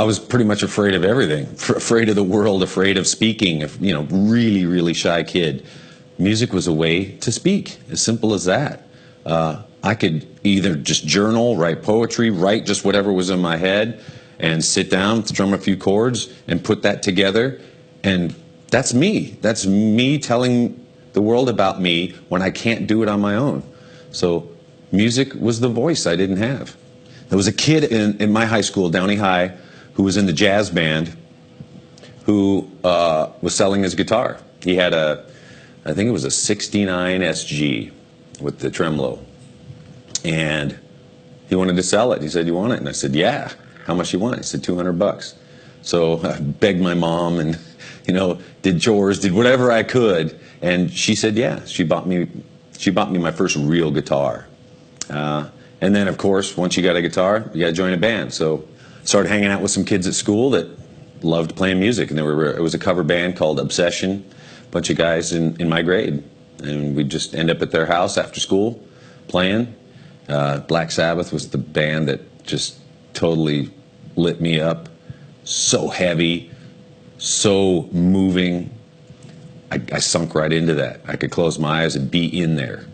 I was pretty much afraid of everything, afraid of the world, afraid of speaking, you know, really, really shy kid. Music was a way to speak, as simple as that. I could either just journal, write poetry, write just whatever was in my head, and sit down, strum a few chords, and put that together. And that's me. That's me telling the world about me when I can't do it on my own. So music was the voice I didn't have. There was a kid in my high school, Downey High, who was in the jazz band, who was selling his guitar. He had I think it was a 69 SG with the tremolo. And he wanted to sell it. He said, "You want it?" And I said, "Yeah." "How much you want?" He said, $200. So I begged my mom and, you know, did chores, did whatever I could. And she said, yeah. She bought me my first real guitar. And then, of course, once you got a guitar, you got to join a band. So I started hanging out with some kids at school that loved playing music. And it was a cover band called Obsession, a bunch of guys in my grade. And we'd just end up at their house after school playing. Black Sabbath was the band that just totally lit me up. So heavy, so moving. I sunk right into that. I could close my eyes and be in there.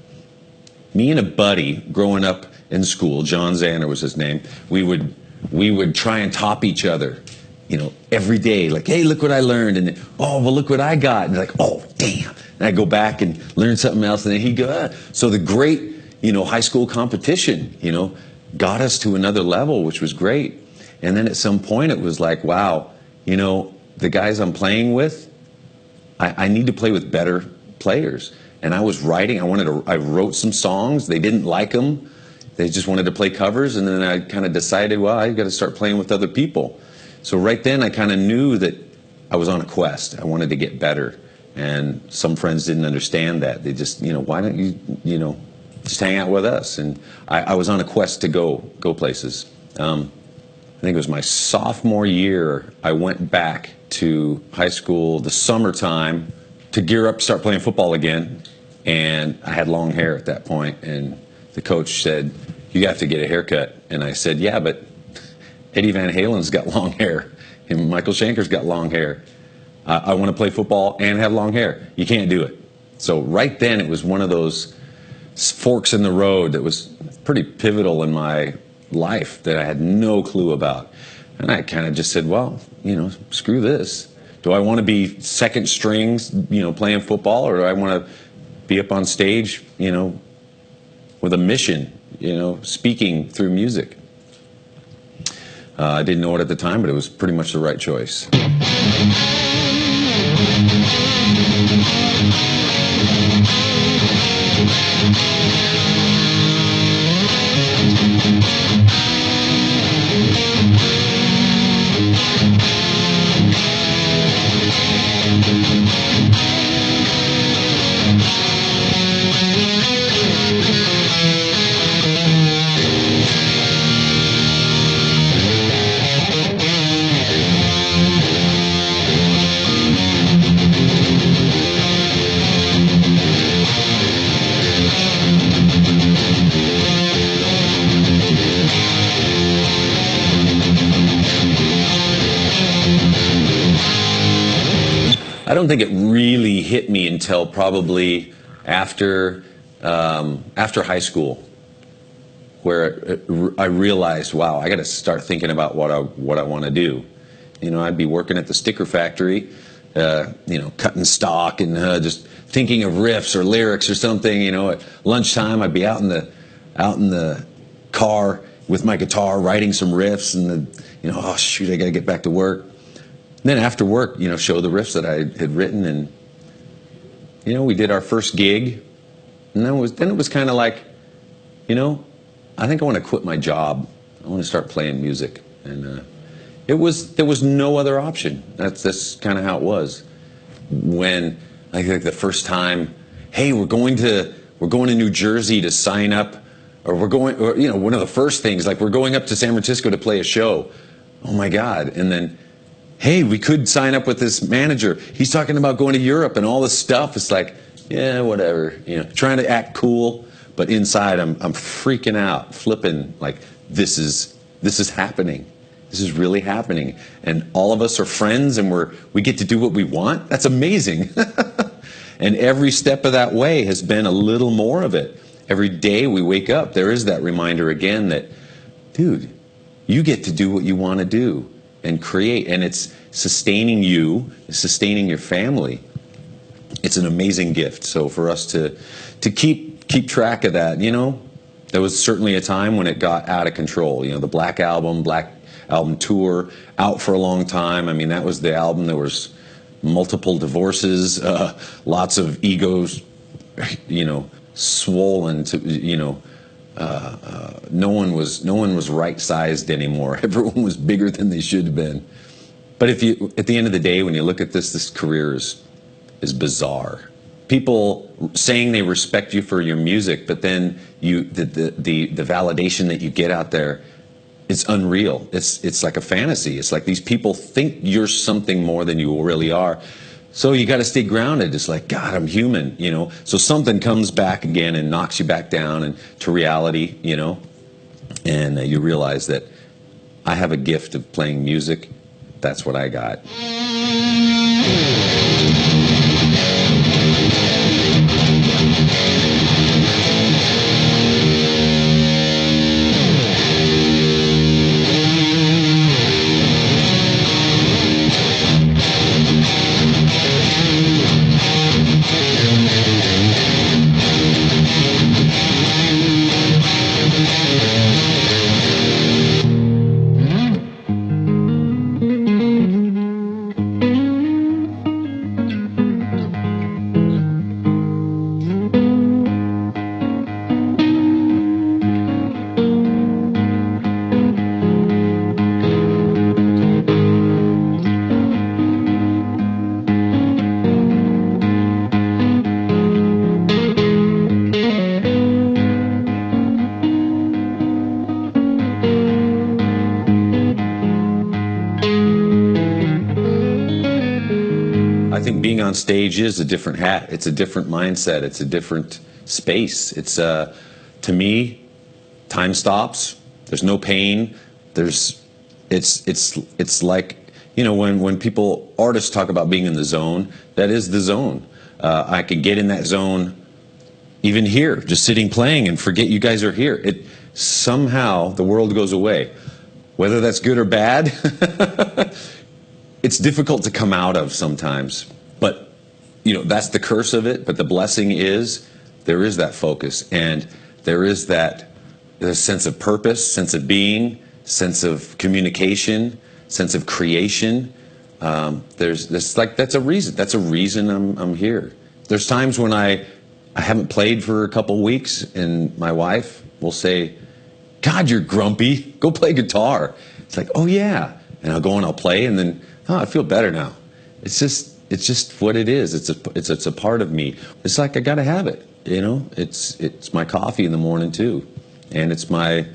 Me and a buddy growing up in school, John Zander was his name, we would try and top each other, you know, every day. Like, hey, look what I learned. And then, oh, well, look what I got. And like, oh, damn. And I'd go back and learn something else. And then he'd go, ah. So the great, you know, high school competition, you know, got us to another level, which was great. And then at some point it was like, wow, you know, the guys I'm playing with, I need to play with better players. And I was writing, I wrote some songs. They didn't like them. They just wanted to play covers. And then I kind of decided, well, I've got to start playing with other people. So right then I kind of knew that I was on a quest. I wanted to get better. And some friends didn't understand that. They just, you know, why don't you, you know, just hang out with us? And I was on a quest to go places. I think it was my sophomore year, I went back to high school the summertime to gear up to start playing football again. And I had long hair at that point, and the coach said, "You have to get a haircut." And I said, "Yeah, but Eddie Van Halen's got long hair, and Michael Schenker's got long hair. I want to play football and have long hair. You can't do it." So right then it was one of those forks in the road that was pretty pivotal in my life that I had no clue about. And I kind of just said, well, you know, screw this. Do I want to be second strings, you know, playing football, or do I want to be up on stage, you know, with a mission, you know, speaking through music? I didn't know it at the time, but it was pretty much the right choice. I don't think it really hit me until probably after high school, where I realized, wow, I got to start thinking about what I want to do. You know, I'd be working at the sticker factory, you know, cutting stock and just thinking of riffs or lyrics or something. You know, at lunchtime I'd be out in the car with my guitar writing some riffs, and you know, oh shoot, I got to get back to work. And then after work, you know, show the riffs that I had written, and you know, we did our first gig, and then it was kind of like, you know, I think I want to quit my job. I want to start playing music, and there was no other option. That's kind of how it was. When I think the first time, hey, we're going to New Jersey to sign up, or you know, one of the first things, like we're going up to San Francisco to play a show. Oh my God! And then, hey, we could sign up with this manager. He's talking about going to Europe and all this stuff. It's like, yeah, whatever. You know, trying to act cool, but inside I'm freaking out, flipping, like this is happening. This is really happening. And all of us are friends and we get to do what we want. That's amazing. And every step of that way has been a little more of it. Every day we wake up, there is that reminder again that, dude, you get to do what you want to do and create. And it's sustaining you, it's sustaining your family. It's an amazing gift. So for us to keep track of that, you know, there was certainly a time when it got out of control. You know, the Black Album tour, out for a long time. I mean, that was the album. There was multiple divorces, lots of egos, you know, swollen to, you know, no one was right-sized anymore. Everyone was bigger than they should have been. But at the end of the day, when you look at this career is bizarre. People saying they respect you for your music, but then the validation that you get out there, it's unreal. It's like a fantasy. It's like these people think you're something more than you really are. So you got to stay grounded. It's like, God, I'm human, you know. So something comes back again and knocks you back down and to reality, you know. And you realize that I have a gift of playing music. That's what I got. I think being on stage is a different hat. It's a different mindset. It's a different space. It's to me, time stops. There's no pain. It's like, you know, when artists talk about being in the zone, that is the zone. I could get in that zone even here, just sitting playing and forget you guys are here. Somehow the world goes away. Whether that's good or bad, it's difficult to come out of sometimes. But, you know, that's the curse of it. But the blessing is there is that focus, and there is that sense of purpose, sense of being, sense of communication, sense of creation. That's a reason. That's a reason I'm here. There's times when I haven't played for a couple weeks, and my wife will say, "God, you're grumpy. Go play guitar." It's like, "Oh yeah," and I'll go and I'll play, and then, "Oh, I feel better now." It's just what it is. It's a part of me. It's like I got to have it. You know, it's my coffee in the morning too, and it's my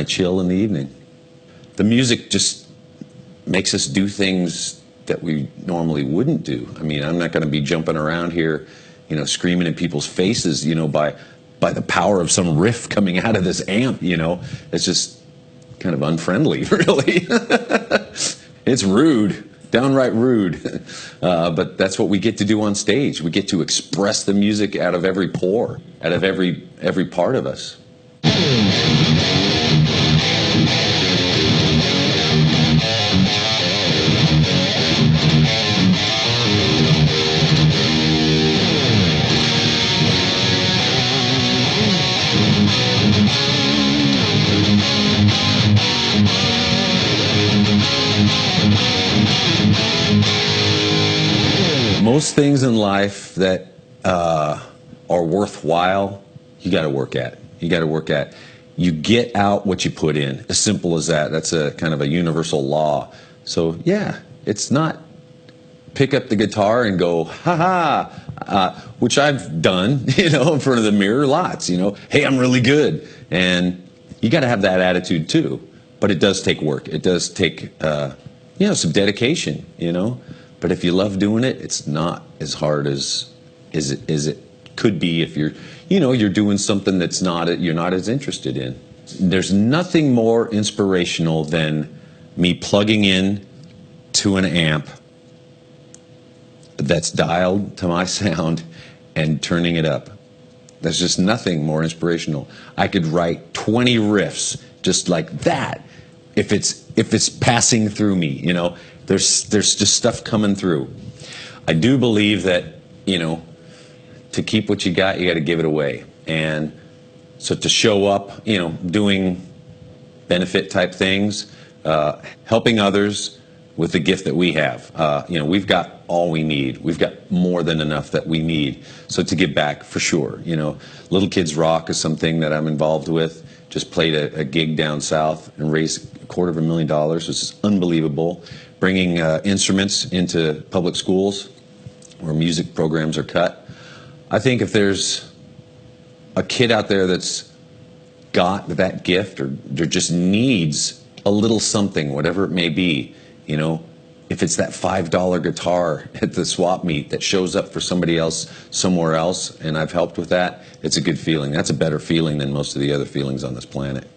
chill in the evening. The music just makes us do things that we normally wouldn't do. I mean, I'm not going to be jumping around here, you know, screaming in people's faces, you know, by the power of some riff coming out of this amp, you know. It's just kind of unfriendly, really. It's rude. Downright rude. But that's what we get to do on stage. We get to express the music out of every pore, out of every part of us. Most things in life that are worthwhile, you got to work at. You got to work at. You get out what you put in. As simple as that. That's a kind of a universal law. So yeah, it's not pick up the guitar and go ha ha, which I've done, you know, in front of the mirror lots. You know, hey, I'm really good, and you got to have that attitude too. But it does take work. It does take you know, some dedication. You know. But if you love doing it, it's not as hard as it could be if you're doing something you're not as interested in. There's nothing more inspirational than me plugging in to an amp that's dialed to my sound and turning it up. There's just nothing more inspirational. I could write 20 riffs just like that if it's passing through me, you know. There's just stuff coming through. I do believe that, you know, to keep what you got to give it away. And so to show up, you know, doing benefit type things, helping others with the gift that we have. You know, we've got all we need. We've got more than enough that we need. So to give back, for sure. You know, Little Kids Rock is something that I'm involved with. Just played a gig down south and raised $250,000, which is unbelievable. Bringing instruments into public schools where music programs are cut. I think if there's a kid out there that's got that gift, or there just needs a little something, whatever it may be, you know, if it's that $5 guitar at the swap meet that shows up for somebody else somewhere else, and I've helped with that, it's a good feeling. That's a better feeling than most of the other feelings on this planet.